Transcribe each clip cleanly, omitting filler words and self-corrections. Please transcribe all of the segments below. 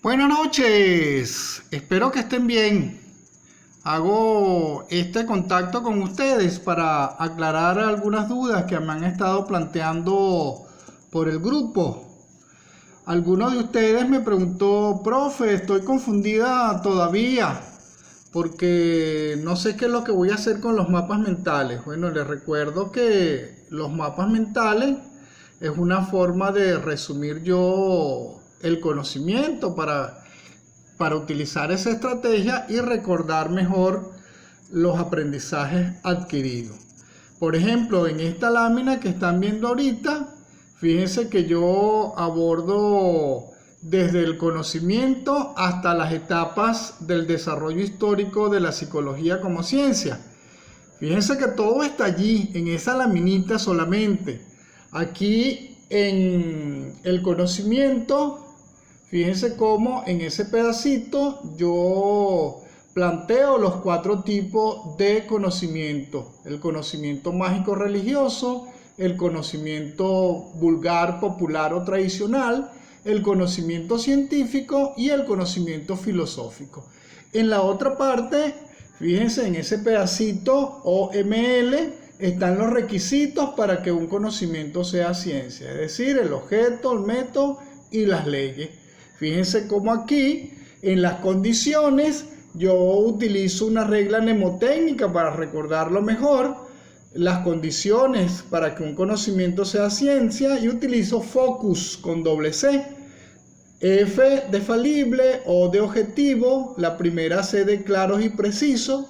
Buenas noches, espero que estén bien. Hago este contacto con ustedes para aclarar algunas dudas que me han estado planteando por el grupo. Alguno de ustedes me preguntó: profe, estoy confundida todavía porque no sé qué es lo que voy a hacer con los mapas mentales. Bueno, les recuerdo que los mapas mentales es una forma de resumir yo el conocimiento para utilizar esa estrategia y recordar mejor los aprendizajes adquiridos. Por ejemplo, en esta lámina que están viendo ahorita, fíjense que yo abordo desde el conocimiento hasta las etapas del desarrollo histórico de la psicología como ciencia. Fíjense que todo está allí, en esa laminita solamente. Aquí en el conocimiento, fíjense cómo en ese pedacito yo planteo los 4 tipos de conocimiento: el conocimiento mágico religioso, el conocimiento vulgar, popular o tradicional, el conocimiento científico y el conocimiento filosófico. En la otra parte, fíjense, en ese pedacito OML están los requisitos para que un conocimiento sea ciencia, es decir, el objeto, el método y las leyes. Fíjense cómo aquí en las condiciones yo utilizo una regla mnemotécnica para recordarlo mejor, las condiciones para que un conocimiento sea ciencia, y utilizo focus con doble C. F de falible, O de objetivo, la primera C de claros y precisos,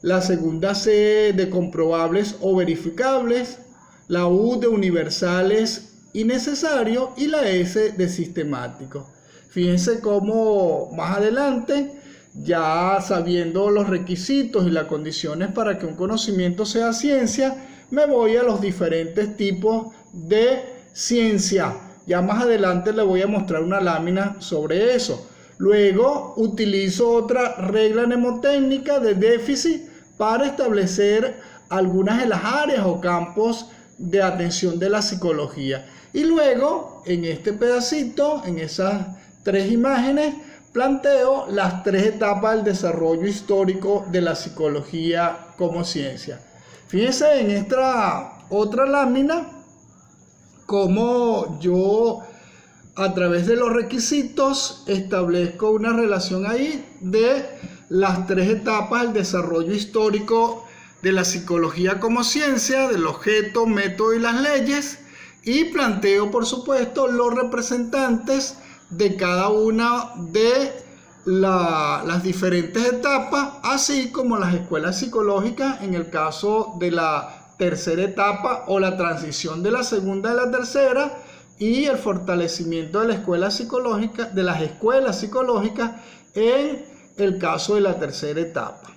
la segunda C de comprobables o verificables, la U de universales y necesarios y la S de sistemático. Fíjense cómo más adelante, ya sabiendo los requisitos y las condiciones para que un conocimiento sea ciencia, me voy a los diferentes tipos de ciencia. Ya más adelante les voy a mostrar una lámina sobre eso. Luego utilizo otra regla mnemotécnica de déficit para establecer algunas de las áreas o campos de atención de la psicología. Y luego, en este pedacito, en esas 3 imágenes, planteo las 3 etapas del desarrollo histórico de la psicología como ciencia. Fíjense en esta otra lámina cómo yo, a través de los requisitos, establezco una relación ahí de las 3 etapas del desarrollo histórico de la psicología como ciencia, del objeto, método y las leyes, y planteo, por supuesto, los representantes de cada una de las diferentes etapas, así como las escuelas psicológicas en el caso de la tercera etapa o la transición de la segunda a la tercera, y el fortalecimiento de la escuela psicológica, de las escuelas psicológicas en el caso de la tercera etapa.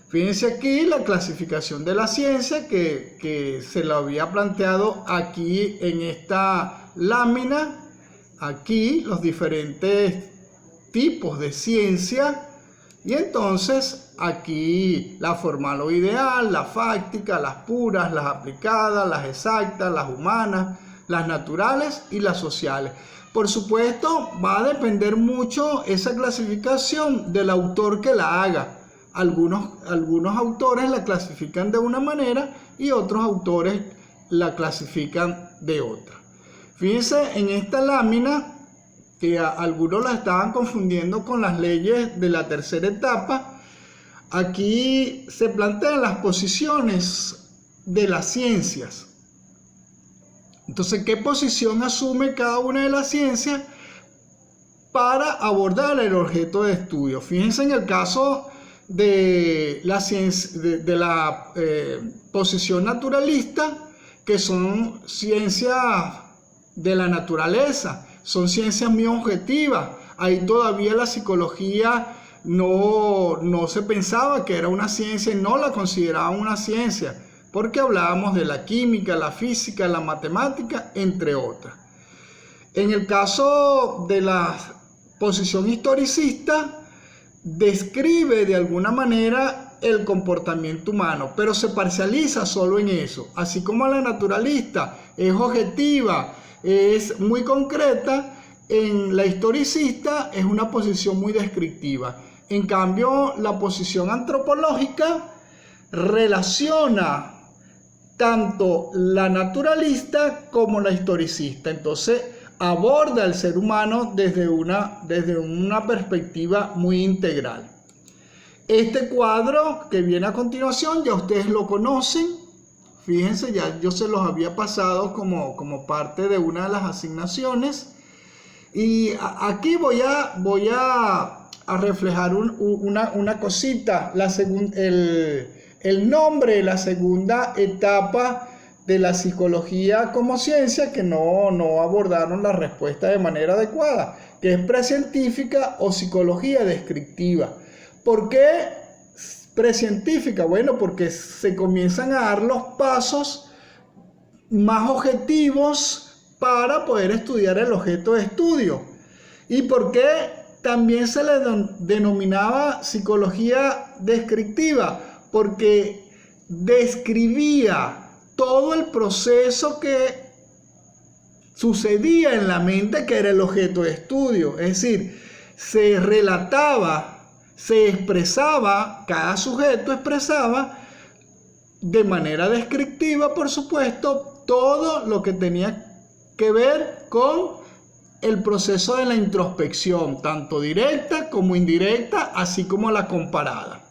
Fíjense aquí la clasificación de la ciencia que se lo había planteado aquí en esta lámina. Aquí los diferentes tipos de ciencia, y entonces aquí la formal o ideal, la fáctica, las puras, las aplicadas, las exactas, las humanas, las naturales y las sociales. Por supuesto, va a depender mucho esa clasificación del autor que la haga. Algunos autores la clasifican de una manera y otros autores la clasifican de otra. Fíjense en esta lámina que algunos la estaban confundiendo con las leyes de la tercera etapa. Aquí se plantean las posiciones de las ciencias. Entonces, ¿qué posición asume cada una de las ciencias para abordar el objeto de estudio? Fíjense en el caso de la ciencia, de la posición naturalista, que son ciencias de la naturaleza, son ciencias muy objetivas. Ahí todavía la psicología no se pensaba que era una ciencia y no la consideraban una ciencia, porque hablábamos de la química, la física, la matemática, entre otras. En el caso de la posición historicista, describe de alguna manera el comportamiento humano, pero se parcializa solo en eso. Así como la naturalista es objetiva, es muy concreta, en la historicista es una posición muy descriptiva. En cambio, la posición antropológica relaciona tanto la naturalista como la historicista. Entonces, aborda al ser humano desde una perspectiva muy integral. Este cuadro que viene a continuación ya ustedes lo conocen. Fíjense, ya yo se los había pasado como parte de una de las asignaciones. Y aquí voy a reflejar una cosita. El nombre de la segunda etapa de la psicología como ciencia que no abordaron la respuesta de manera adecuada, que es prescientífica o psicología descriptiva. ¿Por qué prescientífica? Bueno, porque se comienzan a dar los pasos más objetivos para poder estudiar el objeto de estudio. ¿Y por qué también se le denominaba psicología descriptiva? Porque describía todo el proceso que sucedía en la mente, que era el objeto de estudio. Es decir, se relataba, se expresaba, cada sujeto expresaba de manera descriptiva, por supuesto, todo lo que tenía que ver con el proceso de la introspección, tanto directa como indirecta, así como la comparada.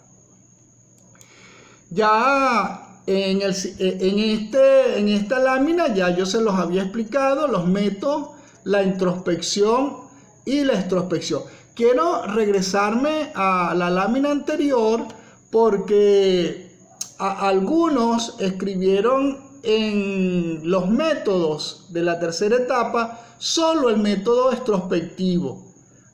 Ya en esta lámina ya yo se los había explicado los métodos, la introspección y la extrospección. Quiero regresarme a la lámina anterior porque algunos escribieron en los métodos de la tercera etapa solo el método extrospectivo.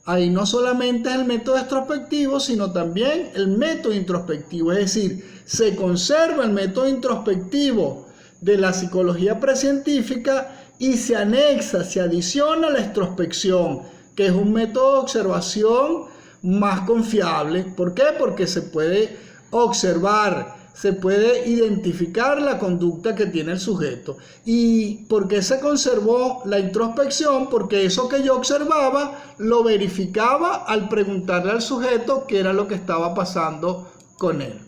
Ahí no solamente es el método extrospectivo, sino también el método introspectivo. Es decir, se conserva el método introspectivo de la psicología prescientífica y se anexa, se adiciona la extrospección, que es un método de observación más confiable. ¿Por qué? Porque se puede observar, se puede identificar la conducta que tiene el sujeto. ¿Y por qué se conservó la introspección? Porque eso que yo observaba lo verificaba al preguntarle al sujeto qué era lo que estaba pasando con él.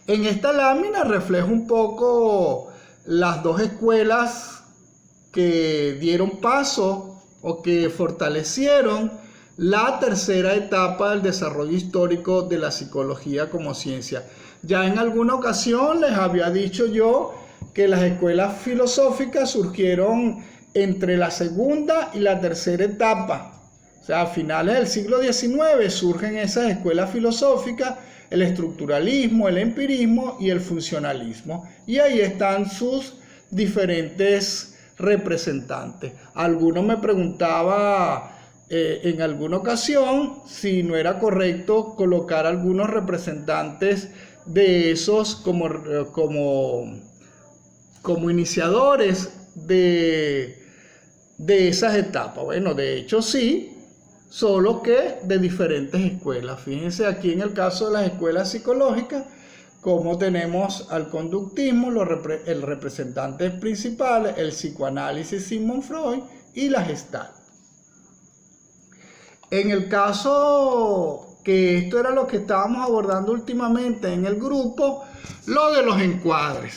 En esta lámina reflejo un poco las dos escuelas que dieron paso o que fortalecieron la tercera etapa del desarrollo histórico de la psicología como ciencia. Ya en alguna ocasión les había dicho yo que las escuelas filosóficas surgieron entre la segunda y la tercera etapa. O sea, a finales del siglo XIX surgen esas escuelas filosóficas, el estructuralismo, el empirismo y el funcionalismo. Y ahí están sus diferentes representantes. Algunos me preguntaba en alguna ocasión si no era correcto colocar algunos representantes de esos como iniciadores de esas etapas. Bueno, de hecho sí, solo que de diferentes escuelas. Fíjense aquí en el caso de las escuelas psicológicas, como tenemos al conductismo, el representante principal, el psicoanálisis Sigmund Freud y la Gestalt. En el caso que esto era lo que estábamos abordando últimamente en el grupo, lo de los encuadres.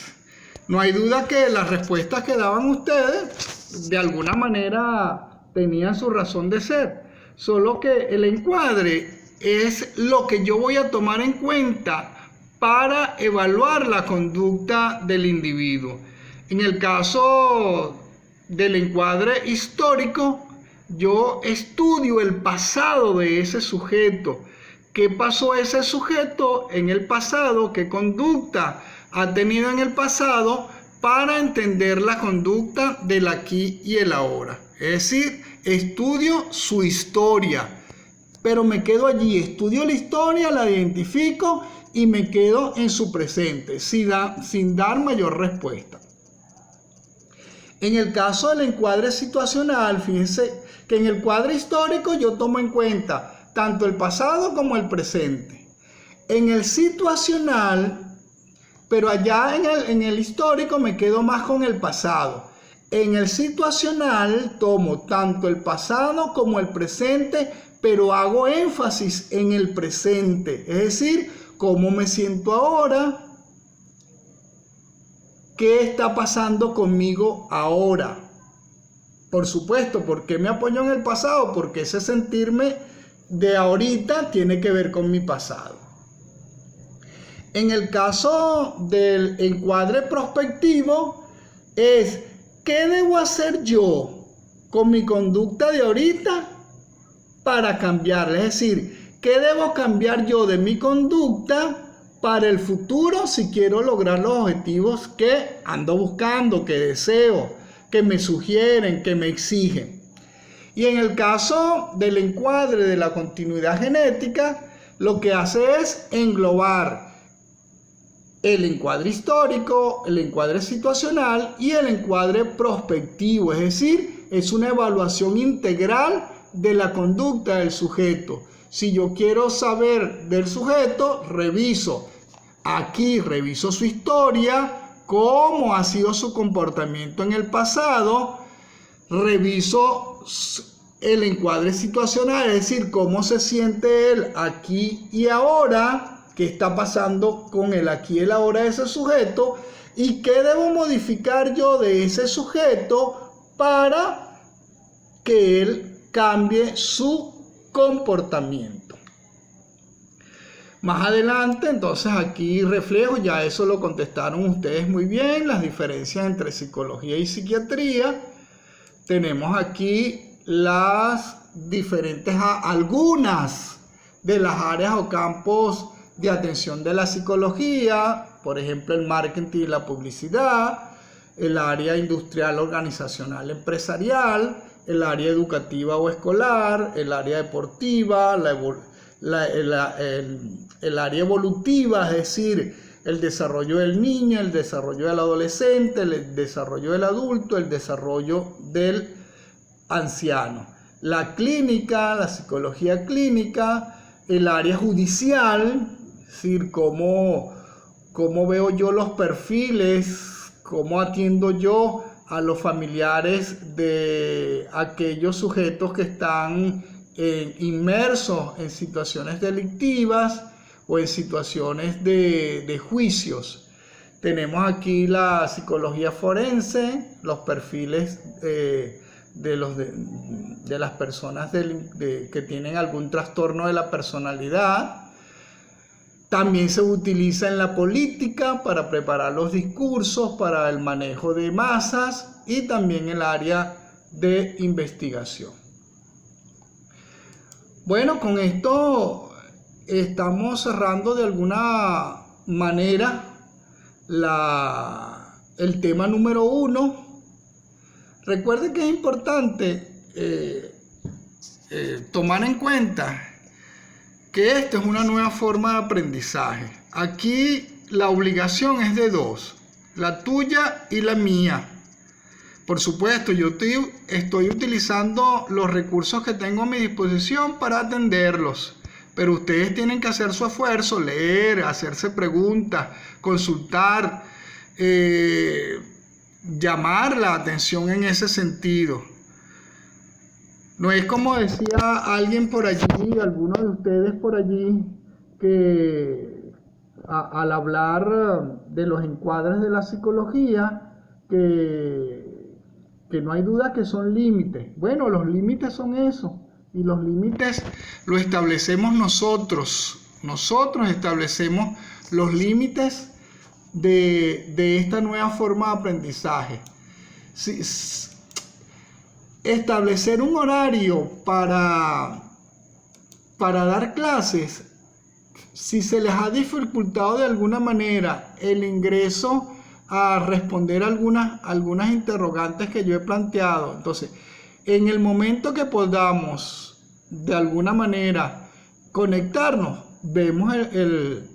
No hay duda que las respuestas que daban ustedes de alguna manera tenían su razón de ser, solo que el encuadre es lo que yo voy a tomar en cuenta para evaluar la conducta del individuo. En el caso del encuadre histórico, yo estudio el pasado de ese sujeto. ¿Qué pasó ese sujeto en el pasado? ¿Qué conducta ha tenido en el pasado? Para entender la conducta del aquí y el ahora. Es decir, estudio su historia, pero me quedo allí, estudio la historia, la identifico y me quedo en su presente, sin dar mayor respuesta. En el caso del encuadre situacional, fíjense que en el cuadro histórico yo tomo en cuenta tanto el pasado como el presente. En el situacional, pero allá en el histórico me quedo más con el pasado. en el situacional tomo tanto el pasado como el presente, pero hago énfasis en el presente, es decir, cómo me siento ahora, qué está pasando conmigo ahora. Por supuesto, ¿por qué me apoyo en el pasado? Porque ese sentirme de ahorita tiene que ver con mi pasado. En el caso del encuadre prospectivo es ¿qué debo hacer yo con mi conducta de ahorita para cambiarla? Es decir, ¿qué debo cambiar yo de mi conducta para el futuro si quiero lograr los objetivos que ando buscando, que deseo, que me sugieren, que me exigen? Y en el caso del encuadre de la continuidad genética, lo que hace es englobar el encuadre histórico, el encuadre situacional y el encuadre prospectivo, es decir, es una evaluación integral de la conducta del sujeto. Si yo quiero saber del sujeto, reviso su historia, cómo ha sido su comportamiento en el pasado, reviso el encuadre situacional, es decir, cómo se siente él aquí y ahora, qué está pasando con el aquí y el ahora de ese sujeto y qué debo modificar yo de ese sujeto para que él cambie su comportamiento. Más adelante, entonces aquí reflejo, ya eso lo contestaron ustedes muy bien, las diferencias entre psicología y psiquiatría. Tenemos aquí las diferentes, algunas de las áreas o campos de atención de la psicología, por ejemplo el marketing y la publicidad, el área industrial, organizacional, empresarial, el área educativa o escolar, el área deportiva, el área evolutiva, es decir, el desarrollo del niño, el desarrollo del adolescente, el desarrollo del adulto, el desarrollo del anciano. La clínica, la psicología clínica, el área judicial, es decir, cómo veo yo los perfiles, cómo atiendo yo a los familiares de aquellos sujetos que están inmersos en situaciones delictivas o en situaciones de juicios. Tenemos aquí la psicología forense, los perfiles de las personas que tienen algún trastorno de la personalidad. También se utiliza en la política para preparar los discursos, para el manejo de masas y también en el área de investigación. Bueno, con esto estamos cerrando de alguna manera el tema número 1. Recuerden que es importante tomar en cuenta que esta es una nueva forma de aprendizaje. Aquí la obligación es de dos, la tuya y la mía. Por supuesto, yo estoy utilizando los recursos que tengo a mi disposición para atenderlos, pero ustedes tienen que hacer su esfuerzo, leer, hacerse preguntas, consultar, llamar la atención en ese sentido. No es como decía alguien por allí, alguno de ustedes por allí, que al hablar de los encuadres de la psicología, que no hay duda que son límites. Bueno, los límites son eso, y los límites los establecemos nosotros. Nosotros establecemos los límites de esta nueva forma de aprendizaje. Establecer un horario para dar clases, si se les ha dificultado de alguna manera el ingreso a responder algunas interrogantes que yo he planteado, entonces en el momento que podamos de alguna manera conectarnos, vemos el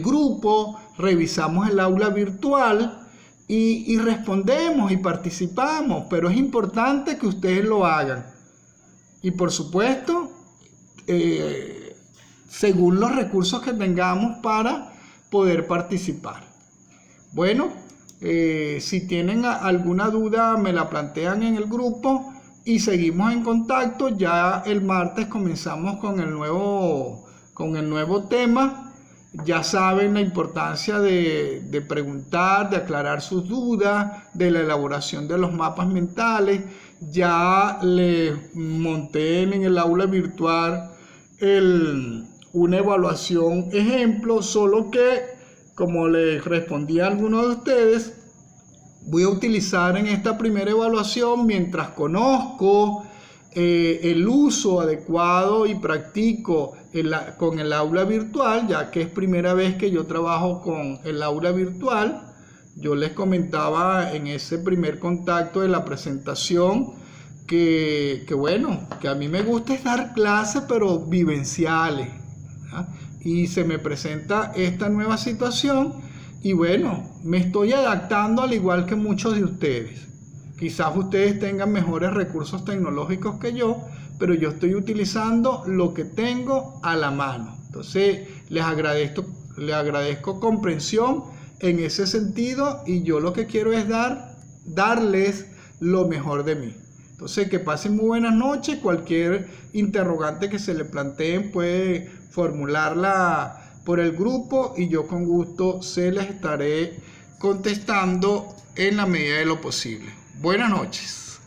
grupo, revisamos el aula virtual y respondemos y participamos, pero es importante que ustedes lo hagan. Y por supuesto, según los recursos que tengamos para poder participar. Bueno, Si tienen alguna duda, me la plantean en el grupo y seguimos en contacto. Ya el martes comenzamos con el nuevo tema. Ya saben la importancia de preguntar, de aclarar sus dudas, de la elaboración de los mapas mentales. Ya les monté en el aula virtual una evaluación ejemplo, solo que, como les respondí a algunos de ustedes, voy a utilizar en esta primera evaluación, mientras conozco el uso adecuado y practico con el aula virtual, ya que es primera vez que yo trabajo con el aula virtual. Yo les comentaba en ese primer contacto de la presentación que bueno, que a mí me gusta es dar clases, pero vivenciales, ¿verdad? Y se me presenta esta nueva situación y bueno, me estoy adaptando al igual que muchos de ustedes. Quizás ustedes tengan mejores recursos tecnológicos que yo, pero yo estoy utilizando lo que tengo a la mano. Entonces, les agradezco comprensión en ese sentido y yo lo que quiero es darles lo mejor de mí. Entonces, que pasen muy buenas noches. Cualquier interrogante que se le planteen puede formularla por el grupo y yo con gusto se les estaré contestando en la medida de lo posible. Buenas noches.